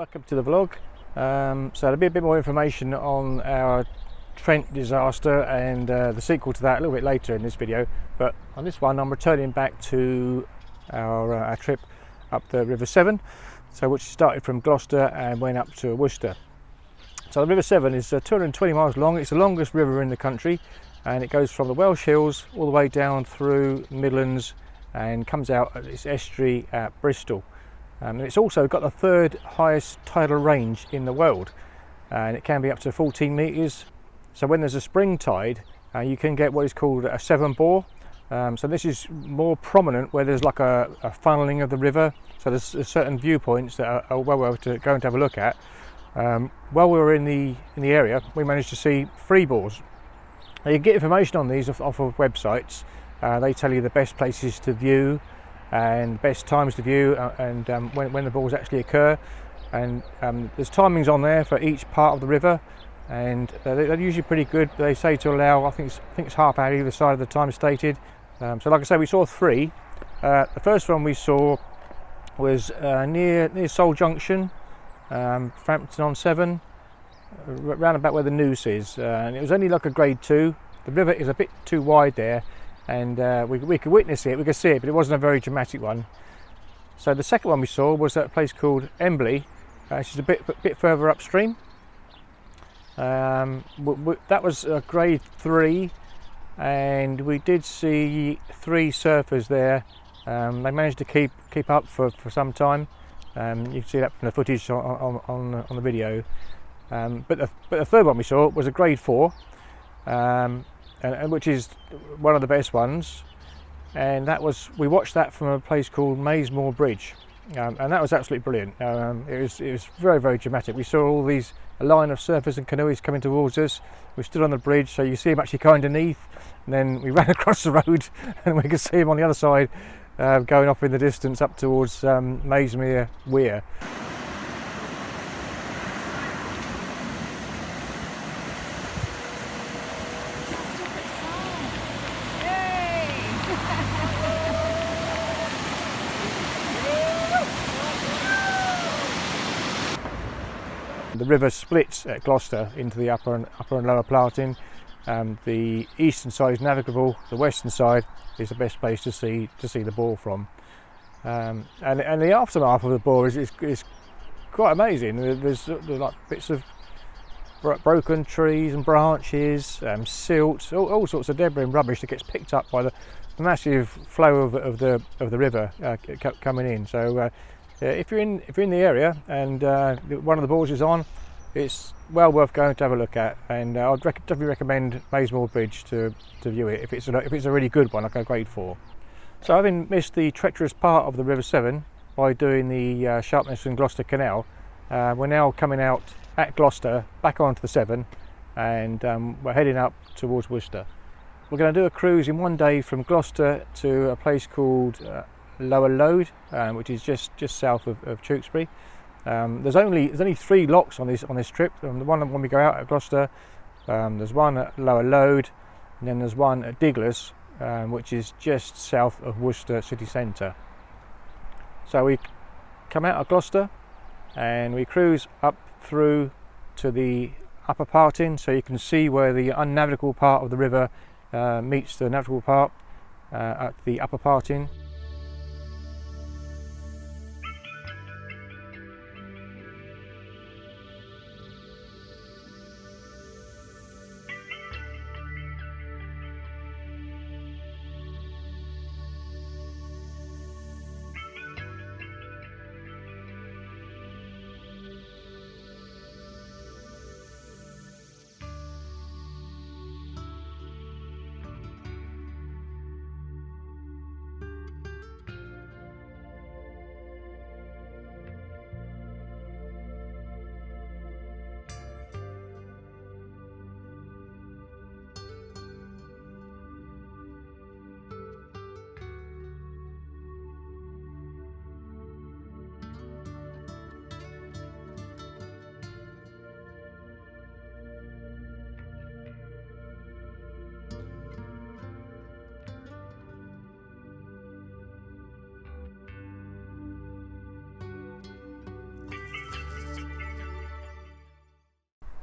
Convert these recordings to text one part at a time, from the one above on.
welcome to the vlog. So there'll be a bit more information on our Trent disaster and the sequel to that a little bit later in this video, but on this one I'm returning back to our trip up the River Severn, so which started from Gloucester and went up to Worcester. So the River Severn is 220 miles long. It's the longest river in the country, and it goes from the Welsh Hills all the way down through Midlands and comes out at its estuary at Bristol. And it's also got the third highest tidal range in the world, and it can be up to 14 metres. So when there's a spring tide, you can get what is called a Severn Bore. So this is more prominent where there's like a funneling of the river. So there's certain viewpoints that are well worth to go and have a look at. While we were in the area, we managed to see 3 bores. Now, you get information on these off of websites. They tell you the best places to view and best times to view, and when the bores actually occur. And there's timings on there for each part of the river, and they're usually pretty good. They say to allow, I think it's half hour either side of the time stated. So like I say, we saw 3. The first one we saw was near Seoul Junction, Frampton on Severn, round about where the noose is, and it was only like a grade 2. The river is a bit too wide there, and we could witness it, we could see it, but it wasn't a very dramatic one. So the second one we saw was at a place called Embley, which is a bit further upstream. That was a grade 3, and we did see 3 surfers there. They managed to keep up for some time. You can see that from the footage on the video. But the third one we saw was a grade 4, and which is one of the best ones. And we watched that from a place called Maysmore Bridge, and that was absolutely brilliant. It was very, very dramatic. We saw a line of surfers and canoeists coming towards us. We stood on the bridge, so you see them actually going underneath, and then we ran across the road and we could see them on the other side, going off in the distance up towards Maysmere Weir. The river splits at Gloucester into the upper and lower Platin. The eastern side is navigable. The western side is the best place to see the bore from. And the aftermath of the bore is quite amazing. There's like bits of broken trees and branches, silt, all sorts of debris and rubbish that gets picked up by the massive flow of the river coming in. So if you're in the area and one of the bores is on, it's well worth going to have a look at, and I'd definitely recommend Maysmore Bridge to view it if it's a really good one, like a grade 4. So having missed the treacherous part of the River Severn by doing the Sharpness and Gloucester Canal, we're now coming out at Gloucester back onto the Severn, and we're heading up towards Worcester. We're going to do a cruise in one day from Gloucester to a place called Lower Lode, which is just south of Tewksbury. There's only 3 locks on this trip. The one when we go out at Gloucester, there's one at Lower Lode, and then there's one at Diglis, which is just south of Worcester city centre. So we come out of Gloucester and we cruise up through to the upper Partin, so you can see where the unnavigable part of the river meets the navigable part at the upper Partin.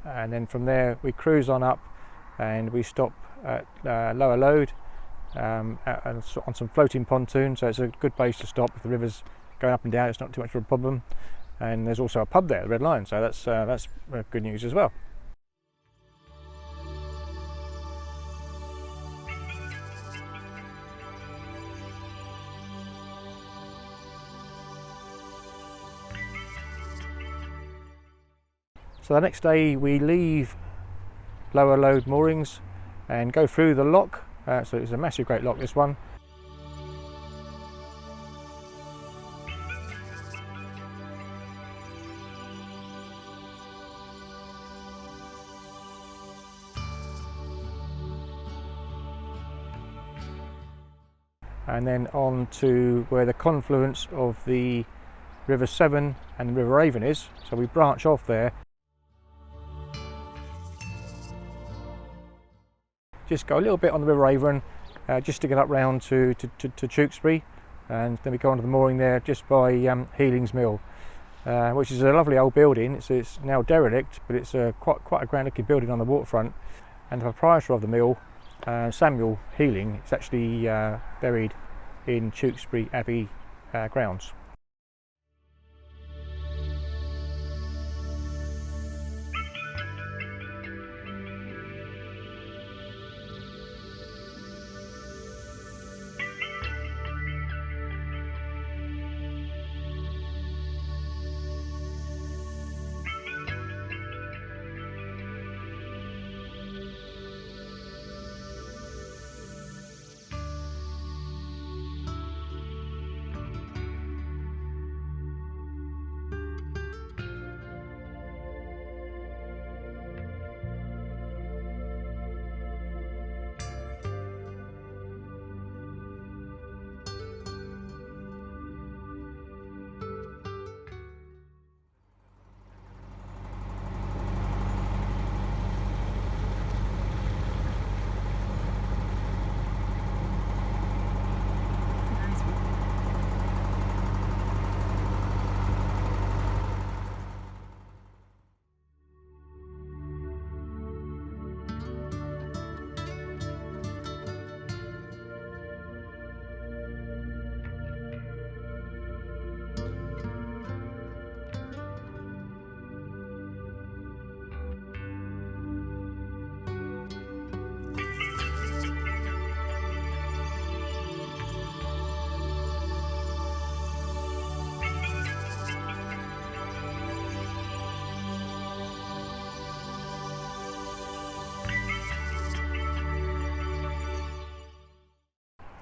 and then from there we cruise on up and we stop at Lower Load on some floating pontoons, so it's a good base to stop. If the river's going up and down, it's not too much of a problem. And there's also a pub there, the Red Lion, so that's good news as well. So the next day we leave Lower Load moorings and go through the lock. So it's a massive great lock, this one. And then on to where the confluence of the River Severn and the River Avon is, so we branch off there. Just go a little bit on the River Avon, just to get up round to Tewksbury, and then we go onto the mooring there just by Healing's Mill, which is a lovely old building. It's now derelict, but it's quite a grand looking building on the waterfront. And the proprietor of the mill, Samuel Healing, is actually buried in Tewkesbury Abbey grounds.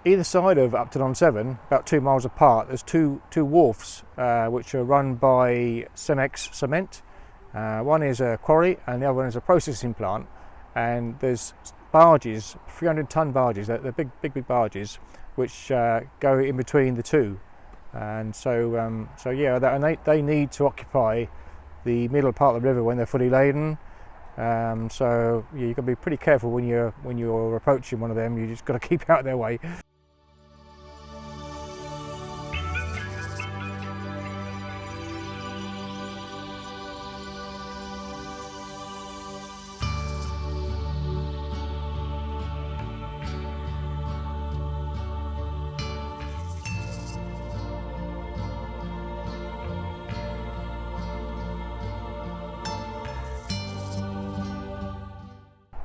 Either side of Upton on Severn, about 2 miles apart, there's two wharfs which are run by Cemex Cement. One is a quarry and the other one is a processing plant, and there's barges, 300-ton barges, they're big barges, which go in between the two. And so yeah, they need to occupy the middle part of the river when they're fully laden. So yeah, you've got to be pretty careful when you're approaching one of them. You just got to keep out of their way.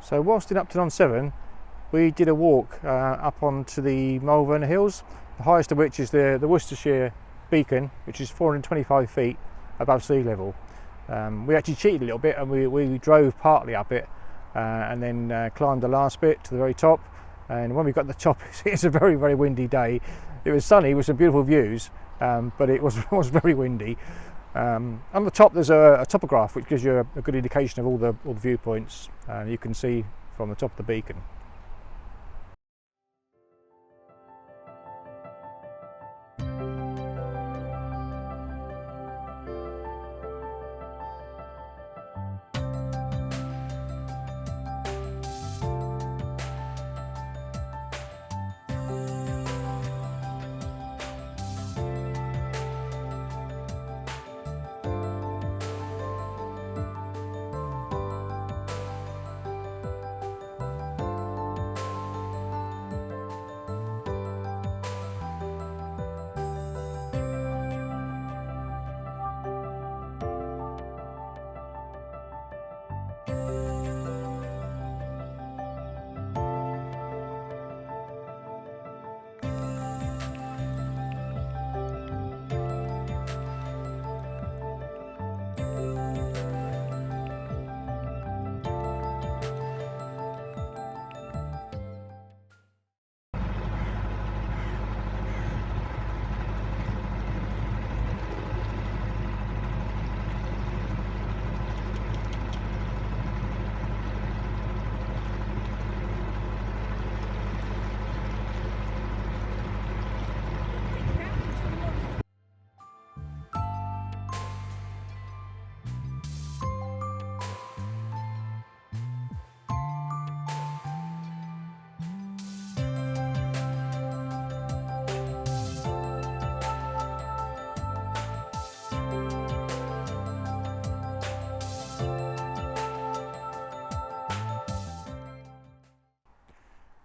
So whilst in Upton on Severn, we did a walk up onto the Malvern Hills, the highest of which is the Worcestershire beacon, which is 425 feet above sea level. We actually cheated a little bit, and we drove partly up it and then climbed the last bit to the very top. And when we got to the top, it's a very, very windy day. It was sunny with some beautiful views, but it was very windy. On the top there's a topograph which gives you a good indication of all the viewpoints you can see from the top of the beacon.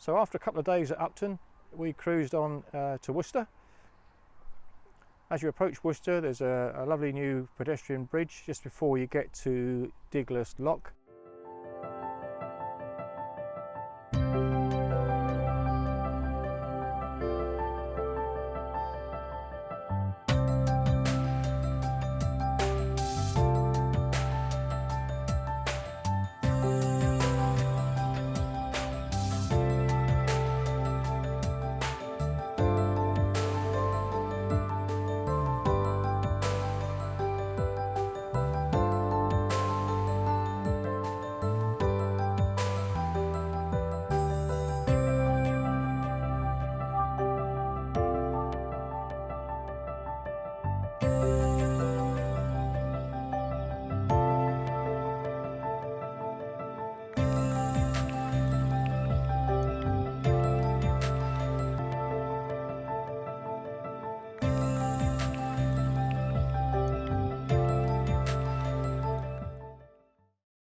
So after a couple of days at Upton, we cruised on to Worcester. As you approach Worcester, there's a lovely new pedestrian bridge just before you get to Diglis Lock.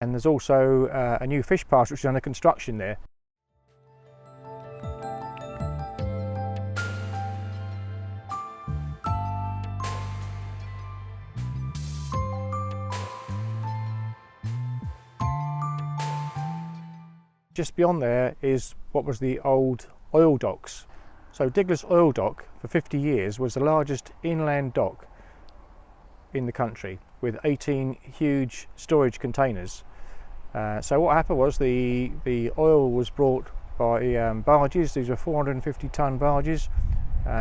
And there's also a new fish pass which is under construction there. Just beyond there is what was the old oil docks. So Diglis Oil Dock for 50 years was the largest inland dock in the country, with 18 huge storage containers. So what happened was the oil was brought by barges. These were 450-ton barges,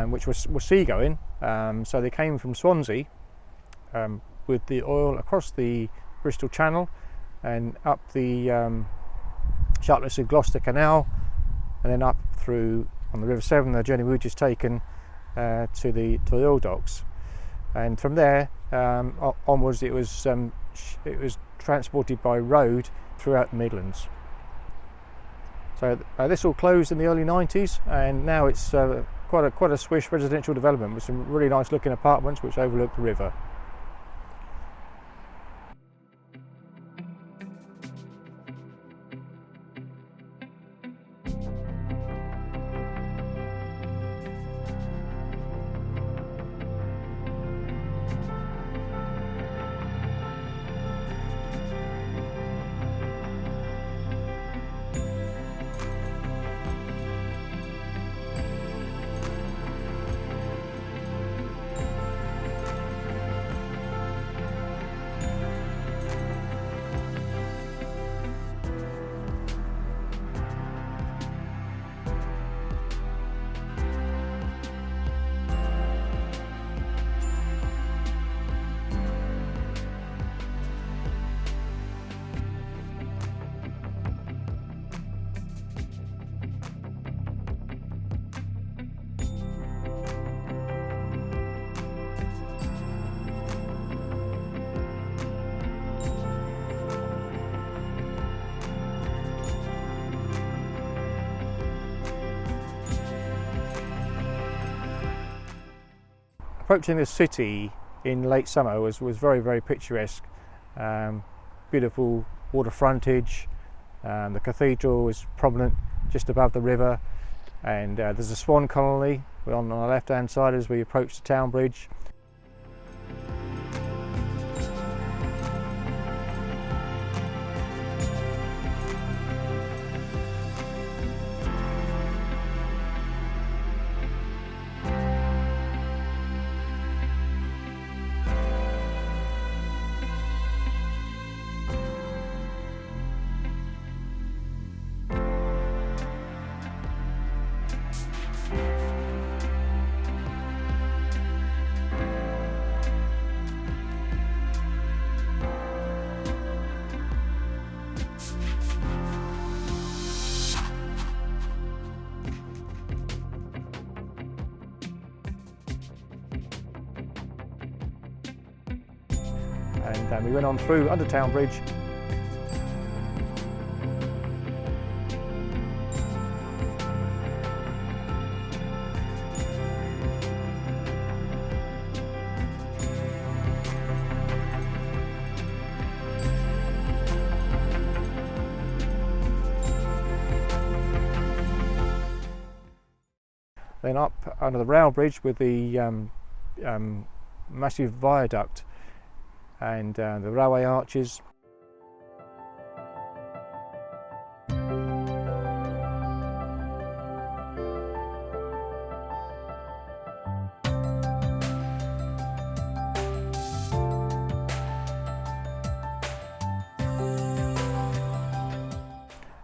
which were seagoing. So they came from Swansea with the oil across the Bristol Channel and up the Sharpness of Gloucester Canal, and then up through on the River Severn. The journey we just taken to the oil docks, and from there onwards it was transported by road throughout the Midlands. So this all closed in the early 90s, and now it's quite a swish residential development with some really nice looking apartments which overlook the river. Approaching this city in late summer was very, very picturesque. Beautiful water frontage. The cathedral was prominent just above the river, and there's a swan colony on the left hand side as we approach the town bridge. And we went on through under Town Bridge. then up under the rail bridge with the massive viaduct and the railway arches.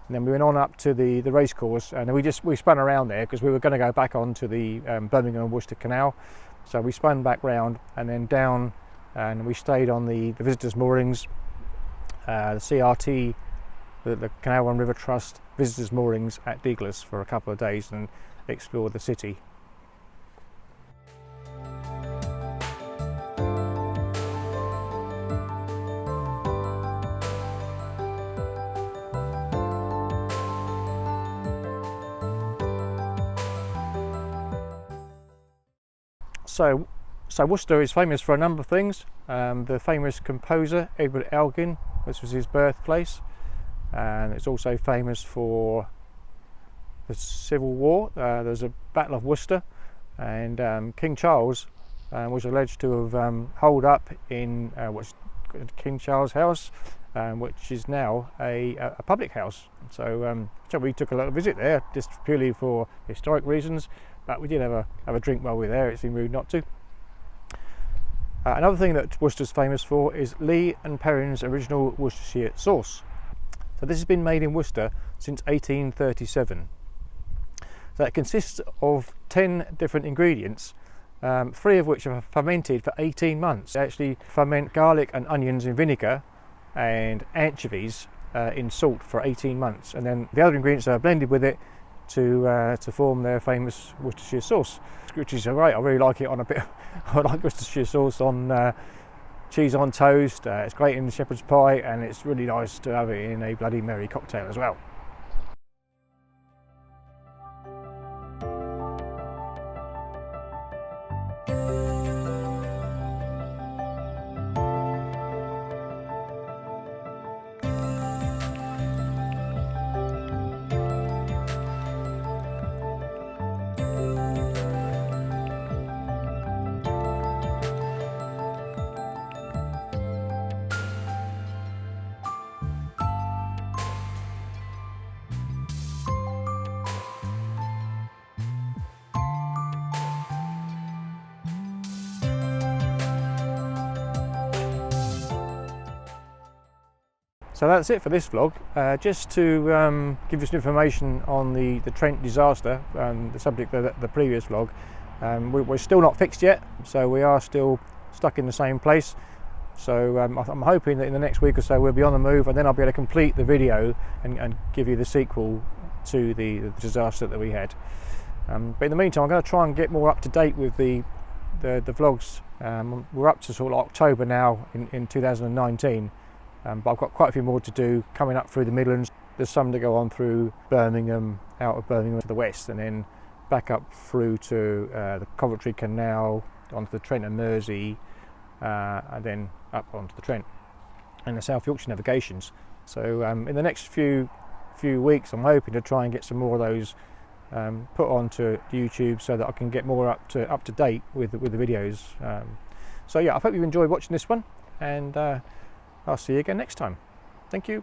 And then we went on up to the racecourse, and we spun around there because we were going to go back onto the Birmingham and Worcester Canal. So we spun back round and then down, and we stayed on the visitors' moorings, the CRT, the Canal and River Trust visitors' moorings at Diglis for a couple of days and explored the city. So Worcester is famous for a number of things. The famous composer Edward Elgin, this was his birthplace, and it's also famous for the Civil War. There's a Battle of Worcester, and King Charles was alleged to have holed up in what's King Charles House, which is now a public house. So we took a little visit there just purely for historic reasons. But we did have a drink while we were there. It seemed rude not to. Another thing that Worcester's famous for is Lee and Perrin's original Worcestershire sauce. So this has been made in Worcester since 1837. So it consists of 10 different ingredients, 3 of which are fermented for 18 months. They actually ferment garlic and onions in vinegar and anchovies in salt for 18 months. And then the other ingredients are blended with it to form their famous Worcestershire sauce, which is great. I really like it on a bit. I like Worcestershire sauce on cheese on toast. It's great in shepherd's pie, and it's really nice to have it in a Bloody Mary cocktail as well. So that's it for this vlog. Just to give you some information on the Trent disaster, the subject of the previous vlog. We're still not fixed yet, so we are still stuck in the same place. So I'm hoping that in the next week or so we'll be on the move, and then I'll be able to complete the video and give you the sequel to the disaster that we had. But in the meantime, I'm going to try and get more up to date with the vlogs. We're up to sort of October now in 2019. But I've got quite a few more to do coming up through the Midlands. There's some to go on through Birmingham, out of Birmingham to the west, and then back up through to the Coventry Canal, onto the Trent and Mersey, and then up onto the Trent and the South Yorkshire navigations. So in the next few weeks, I'm hoping to try and get some more of those put onto YouTube so that I can get more up to date with the videos. So yeah, I hope you've enjoyed watching this one, and I'll see you again next time. Thank you.